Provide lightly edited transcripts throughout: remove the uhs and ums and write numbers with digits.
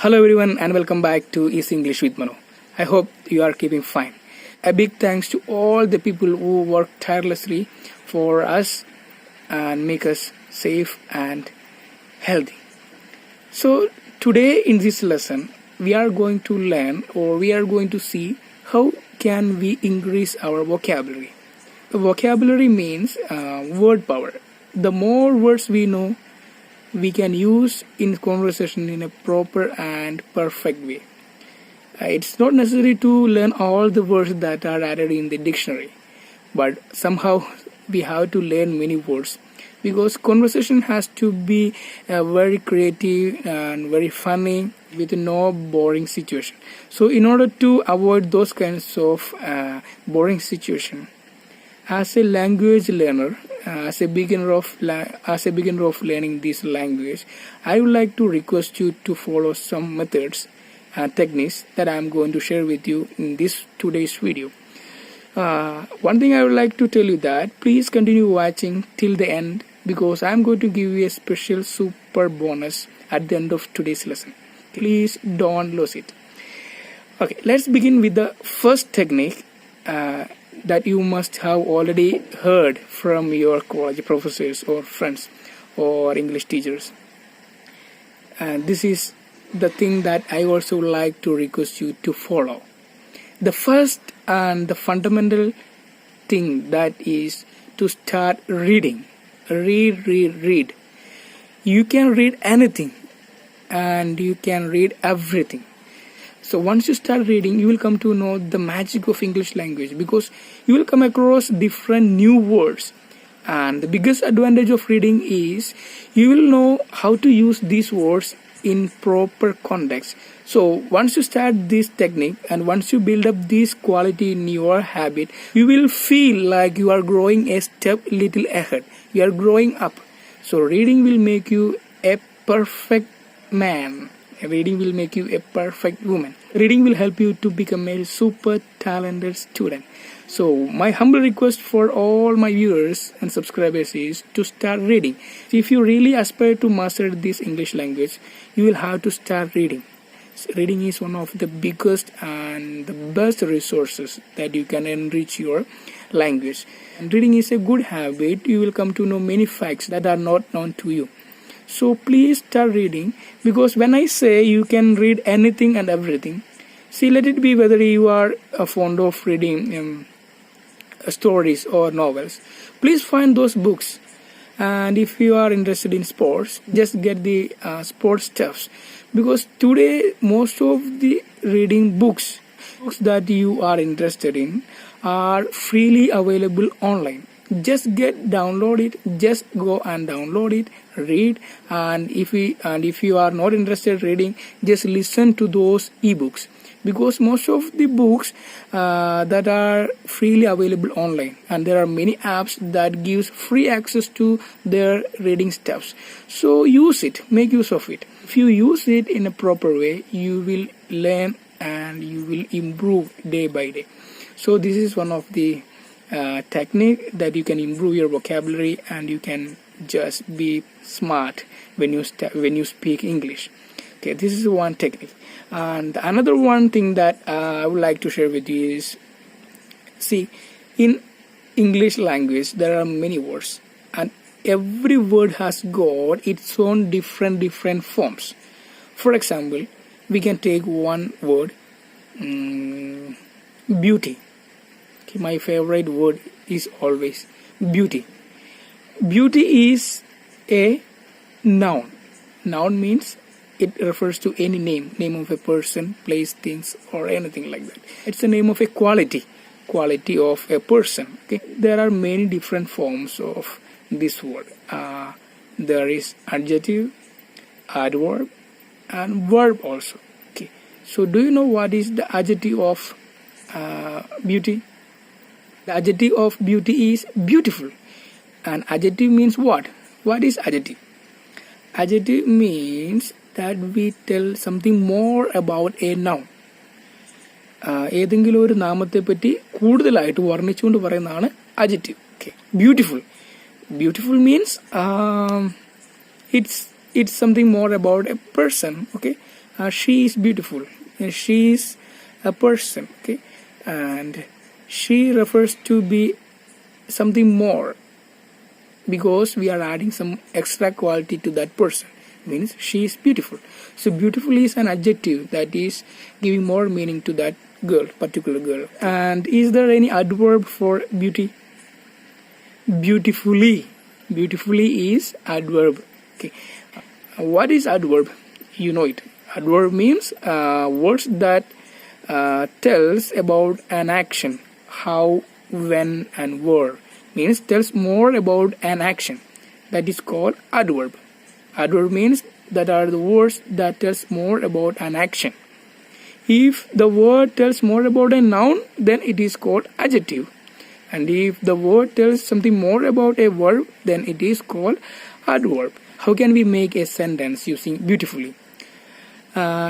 Hello everyone and welcome back to Easy English with Mano. I hope you are keeping fine. A big thanks to all the people who work tirelessly for us and make us safe and healthy. So today in this lesson we are going to learn or we are going to see how can we increase our vocabulary. Vocabulary means word power. The more words we know, we can use in conversation in a proper and perfect way. It's not necessary to learn all the words that are added in the dictionary, but somehow we have to learn many words because conversation has to be very creative and very funny with no boring situation. So in order to avoid those kinds of boring situation, as a language learner, as a beginner of learning this language, I would like to request you to follow some methods and techniques that I am going to share with you in this today's video. One thing I would like to tell you that please continue watching till the end because I am going to give you a special super bonus at the end of today's lesson. Please don't lose it. Okay, let's begin with the first technique that you must have already heard from your college professors or friends or English teachers. And this is the thing that I also like to request you to follow. The first and the fundamental thing that is to start reading. Read. You can read anything and you can read everything. So once you start reading, you will come to know the magic of English language because you will come across different new words. And the biggest advantage of reading is you will know how to use these words in proper context. So once you start this technique and once you build up this quality in your habit, you will feel like you are growing a step little ahead. You are growing up. So reading will make you a perfect man. Reading will make you a perfect woman. Reading will help you to become a super talented student. So my humble request for all my viewers and subscribers is to start reading. If you really aspire to master this English language, you will have to start reading. Reading is one of the biggest and the best resources that you can enrich your language. And reading is a good habit. You will come to know many facts that are not known to you. So please start reading because when I say you can read anything and everything, see, let it be whether you are fond of reading stories or novels. Please find those books. And if you are interested in sports, just get the sports stuffs. Because today most of the reading books that you are interested in are freely available online. Just download it, just go and download it, read, and if you are not interested in reading, just listen to those ebooks because most of the books that are freely available online, and there are many apps that gives free access to their reading stuffs. So use it, make use of it. If you use it in a proper way, you will learn and you will improve day by day. So this is one of the technique that you can improve your vocabulary and you can just be smart when you speak English. Okay, this is one technique. And another one thing that I would like to share with you is, see, in English language there are many words and every word has got its own different forms. For example, we can take one word, beauty. My favorite word is always beauty. Beauty is a noun. Noun means it refers to any name of a person, place, things, or anything like that. It's the name of a quality of a person. Okay, there are many different forms of this word. There is adjective, adverb, and verb also. Okay, so do you know what is the adjective of beauty? The adjective of beauty is beautiful. And adjective means what? What is adjective? Adjective means that we tell something more about a noun. ഏതെങ്കിലും ഒരു നാമത്തെ പറ്റി കൂടുതലായിട്ട് വർണ്ണിച്ചുകൊണ്ട് പറയുന്നതാണ് adjective. Okay. Beautiful means it's something more about a person. Okay. She is beautiful. She is a person. Okay, and she refers to be something more, because we are adding some extra quality to that person. Means she is beautiful. So beautiful is an adjective that is giving more meaning to that girl, particular girl. And is there any adverb for beauty? Beautifully. Beautifully is adverb. Okay. What is adverb? You know it. Adverb means words that tells about an action, how, when, and where. Means tells more about an action. That is called adverb. Adverb means that are the words that tells more about an action. If the word tells more about a noun, then it is called adjective. And if the word tells something more about a verb, then it is called adverb. How can we make a sentence using beautifully?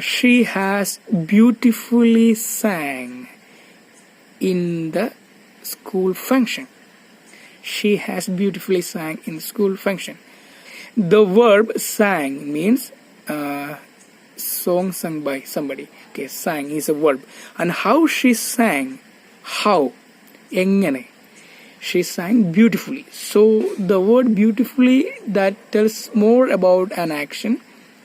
She has beautifully sang in the school function. She has beautifully sang in the school function. The verb sang means song sung by somebody. Okay, sang is a verb. And how she sang? How? Engane. She sang beautifully. So the word beautifully that tells more about an action,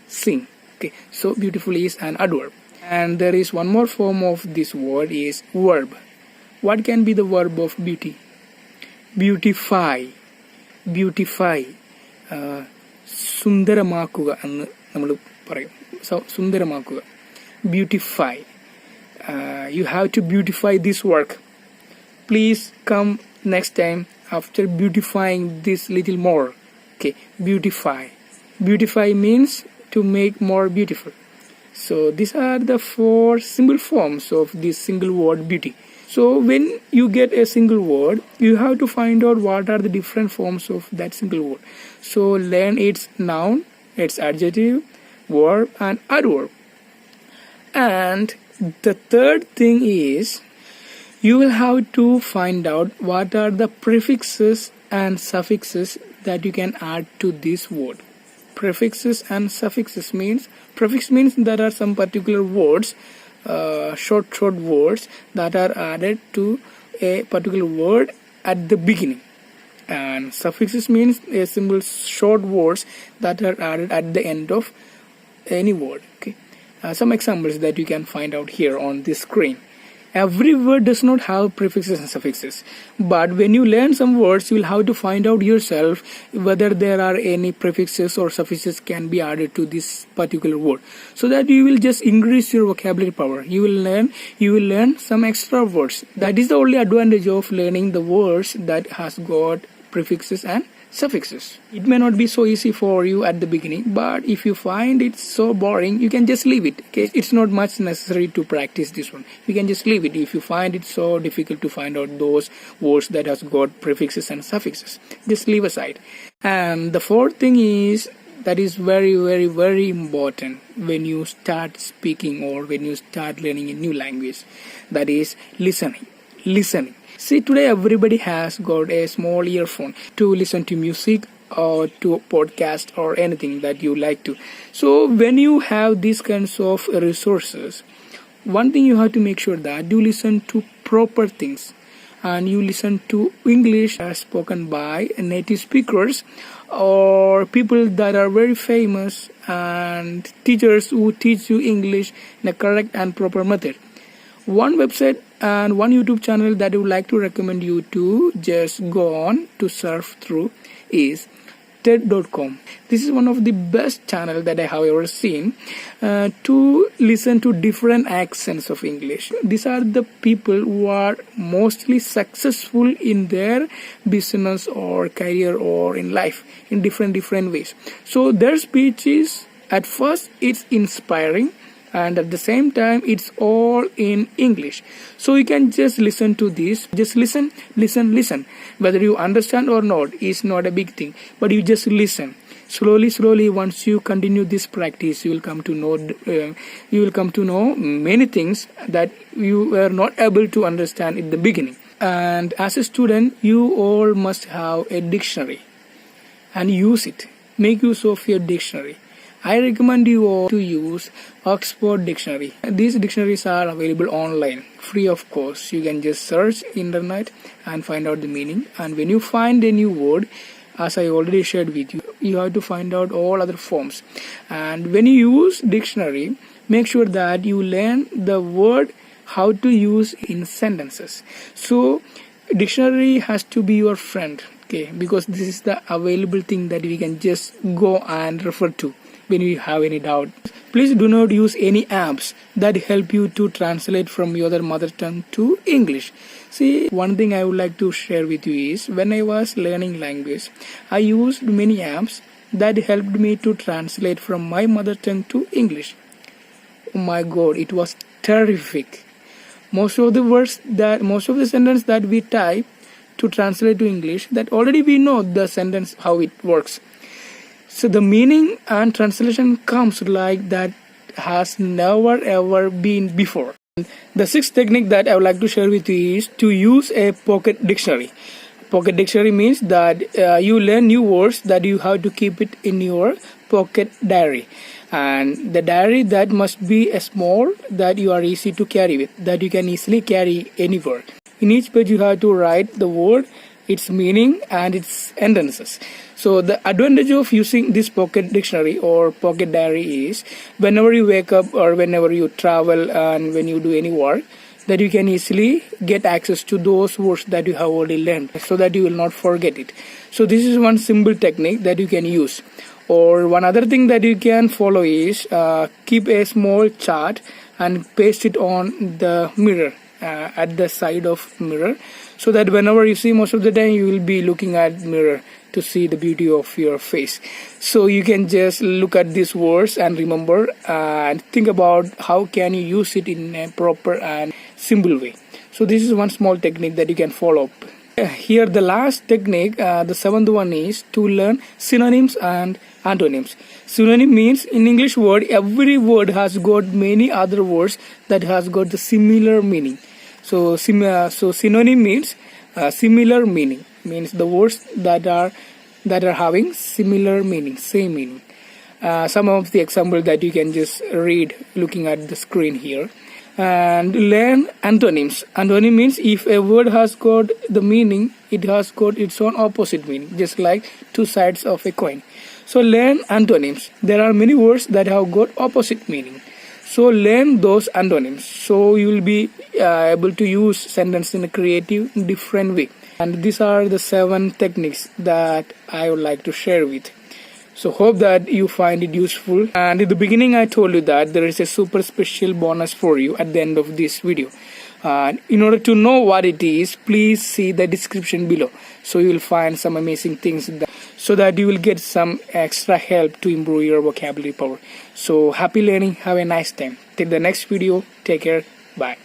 sing. Okay, so beautifully is an adverb. And there is one more form of this word is verb. What can be the verb of beauty? Beautify. Beautify. Sundaramakuga ennu nammal parayum. So sundaramakuga. Beautify. You have to beautify this work. Please come next time after beautifying this little more. Okay, beautify. Beautify means to make more beautiful. So these are the 4 simple forms of this single word beauty. So when you get a single word, you have to find out what are the different forms of that single word. So learn its noun, its adjective, verb, and adverb. And the third thing is, you will have to find out what are the prefixes and suffixes that you can add to this word. Prefixes and suffixes means, prefix means there are some particular words, short words that are added to a particular word at the beginning. And suffixes means a simple short words that are added at the end of any word. Okay, some examples that you can find out here on this screen. Every word does not have prefixes and suffixes, but when you learn some words, you will have to find out yourself whether there are any prefixes or suffixes can be added to this particular word, so that you will just increase your vocabulary power. You will learn some extra words. That is the only advantage of learning the words that has got prefixes and suffixes. It may not be so easy for you at the beginning, but if you find it so boring, you can just leave it. Okay, it's not much necessary to practice this one. You can just leave it if you find it so difficult to find out those words that has got prefixes and suffixes. Just leave aside. And the fourth thing is, that is very, very, very important when you start speaking or when you start learning a new language. That is listening. Listening. See, today everybody has got a small earphone to listen to music or to a podcast or anything that you like to. So when you have these kinds of resources, one thing you have to make sure that you listen to proper things, and you listen to English as spoken by native speakers or people that are very famous and teachers who teach you English in a correct and proper method. One website and one YouTube channel that I would like to recommend you to just go on to surf through is TED.com. This is one of the best channels that I have ever seen to listen to different accents of English. These are the people who are mostly successful in their business or career or in life in different ways. So their speech is, at first, it's inspiring, and at the same time it's all in English. So you can just listen to this. Just listen. Whether you understand or not is not a big thing, but you just listen. Slowly, once you continue this practice, you will come to know many things that you were not able to understand in the beginning. And as a student, you all must have a dictionary and use it. Make use of your dictionary I recommend you all to use Oxford Dictionary. These dictionaries are available online, free of course. You can just search internet and find out the meaning. And when you find a new word, as I already shared with you, you have to find out all other forms. And when you use dictionary, make sure that you learn the word how to use in sentences. So dictionary has to be your friend, okay, because this is the available thing that we can just go and refer to when you have any doubt. Please do not use any apps that help you to translate from your mother tongue to English. See, one thing I would like to share with you is when I was learning language, I used many apps that helped me to translate from my mother tongue to English. Oh my god, it was terrific. Most of the sentence that we type to translate to English, that already we know the sentence how it works. So the meaning and translation comes like that has never ever been before. The sixth technique that I would like to share with you is to use a pocket dictionary. Pocket dictionary means that you learn new words that you have to keep it in your pocket diary. And the diary that must be a small that you are easy to carry with, that you can easily carry anywhere. In each page you have to write the word, its meaning and its sentences. So the advantage of using this pocket dictionary or pocket diary is whenever you wake up or whenever you travel and when you do any work, that you can easily get access to those words that you have already learned so that you will not forget it. So this is one simple technique that you can use. Or one other thing that you can follow is keep a small chart and paste it on the mirror at the side of mirror, so that whenever you see, most of the time you will be looking at mirror to see the beauty of your face. So you can just look at these words and remember and think about how can you use it in a proper and simple way. So this is one small technique that you can follow up. Here the last technique, the seventh one, is to learn synonyms and antonyms. Synonym means in English word, every word has got many other words that has got the similar meaning. So synonym means similar meaning, means the words that are having similar meaning, same meaning. Some of the examples that you can just read looking at the screen here. And learn antonyms. Antonym means if a word has got the meaning, it has got its own opposite meaning, just like two sides of a coin. So learn antonyms. There are many words that have got opposite meaning. So learn those antonyms. So you will be able to use sentence in a creative, different way. And these are the 7 techniques that I would like to share with. So hope that you find it useful. And in the beginning I told you that there is a super special bonus for you at the end of this video. In order to know what it is, please see the description below. So you will find some amazing things so that you will get some extra help to improve your vocabulary power. So happy learning. Have a nice time. Till the next video. Take care. Bye.